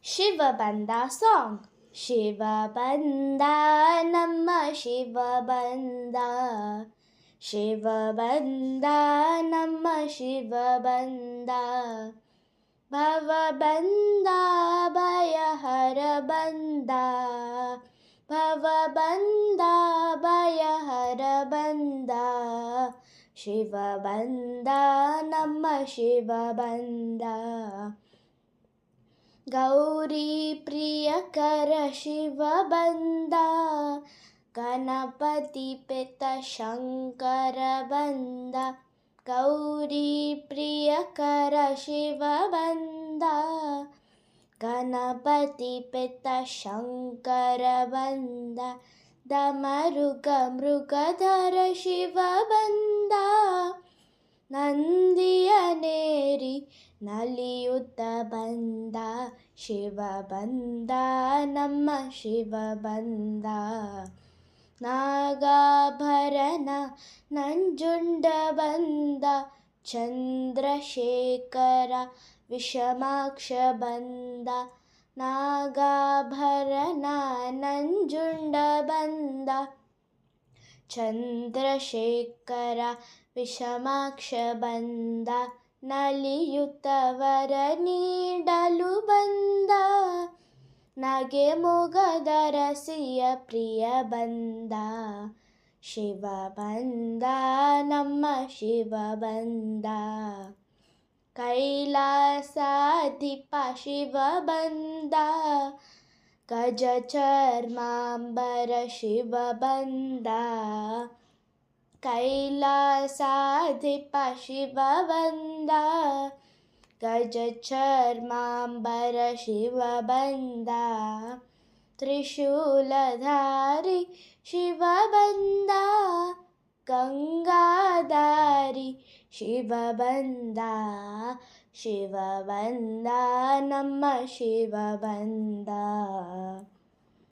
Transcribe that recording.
ಶಿವಬಂದ song. ಶಿವಬಂದ ನಮ್ಮ ಶಿವಬಂದ, ಶಿವಬಂದ ನಮ್ಮ ಶಿವಬಂದ. ಭವಬಂದ ಭಯಹರ ಬಂದ, ಭವಬಂದ ಭಯಹರ ಬಂದ. ಶಿವಬಂದ ನಮ್ಮ ಶಿವಬಂದ. ಗೌರಿ ಪ್ರಿಯಕರ ಶಿವಬಂದ, ಗಣಪತಿ ಪೆತ್ತ ಶಂಕರ ಬಂದ. ಗೌರಿ ಪ್ರಿಯಕರ ಶಿವಬಂದ, ಗಣಪತಿ ಪೆತ್ತ ಶಂಕರ ಬಂದ. ದಮರುಗ ಮೃಗಧರ ಶಿವಬಂದ, ನಂದಿಯನೇರಿ ನಲಿಯುತ್ತ ಬಂದ. ಶಿವಬಂದ ನಮ್ಮ ಶಿವಬಂದ. ನಾಗಾಭರಣ ನಂಜುಂಡ ಬಂದ, ಚಂದ್ರಶೇಖರ ವಿಷಮಾಕ್ಷ ಬಂದ. ನಾಗಾಭರಣ ನಂಜುಂಡ ಬಂದ, ಚಂದ್ರಶೇಖರ ವಿಷಮಾಕ್ಷ ಬಂದ. ನಲಿಯುತ್ತ ವರ ನೀಡಲು ಬಂದ, ನಗೆ ಮೊಗದ ರಸಿಯ ಪ್ರಿಯ ಬಂದ. ಶಿವಬಂದ ನಮ್ಮ ಶಿವಬಂದ. ಕೈಲಾಸಾಧಿಪ ಶಿವಬಂದ, ಗಜ ಚರ್ಮಾಂಬರ ಶಿವಬಂದ. ಕೈಲಾಸಾಧಿಪ ಶಿವಬಂದ, ಗಜ ಚರ್ಮಾಂಬರ ಶಿವಬಂದ. ತ್ರಿಶೂಲಧಾರಿ ಶಿವಬಂದ, ಗಂಗಾಧಾರಿ ಶಿವಬಂದ. ಶಿವಬಂದ ನಮ್ಮ ಶಿವಬಂದ.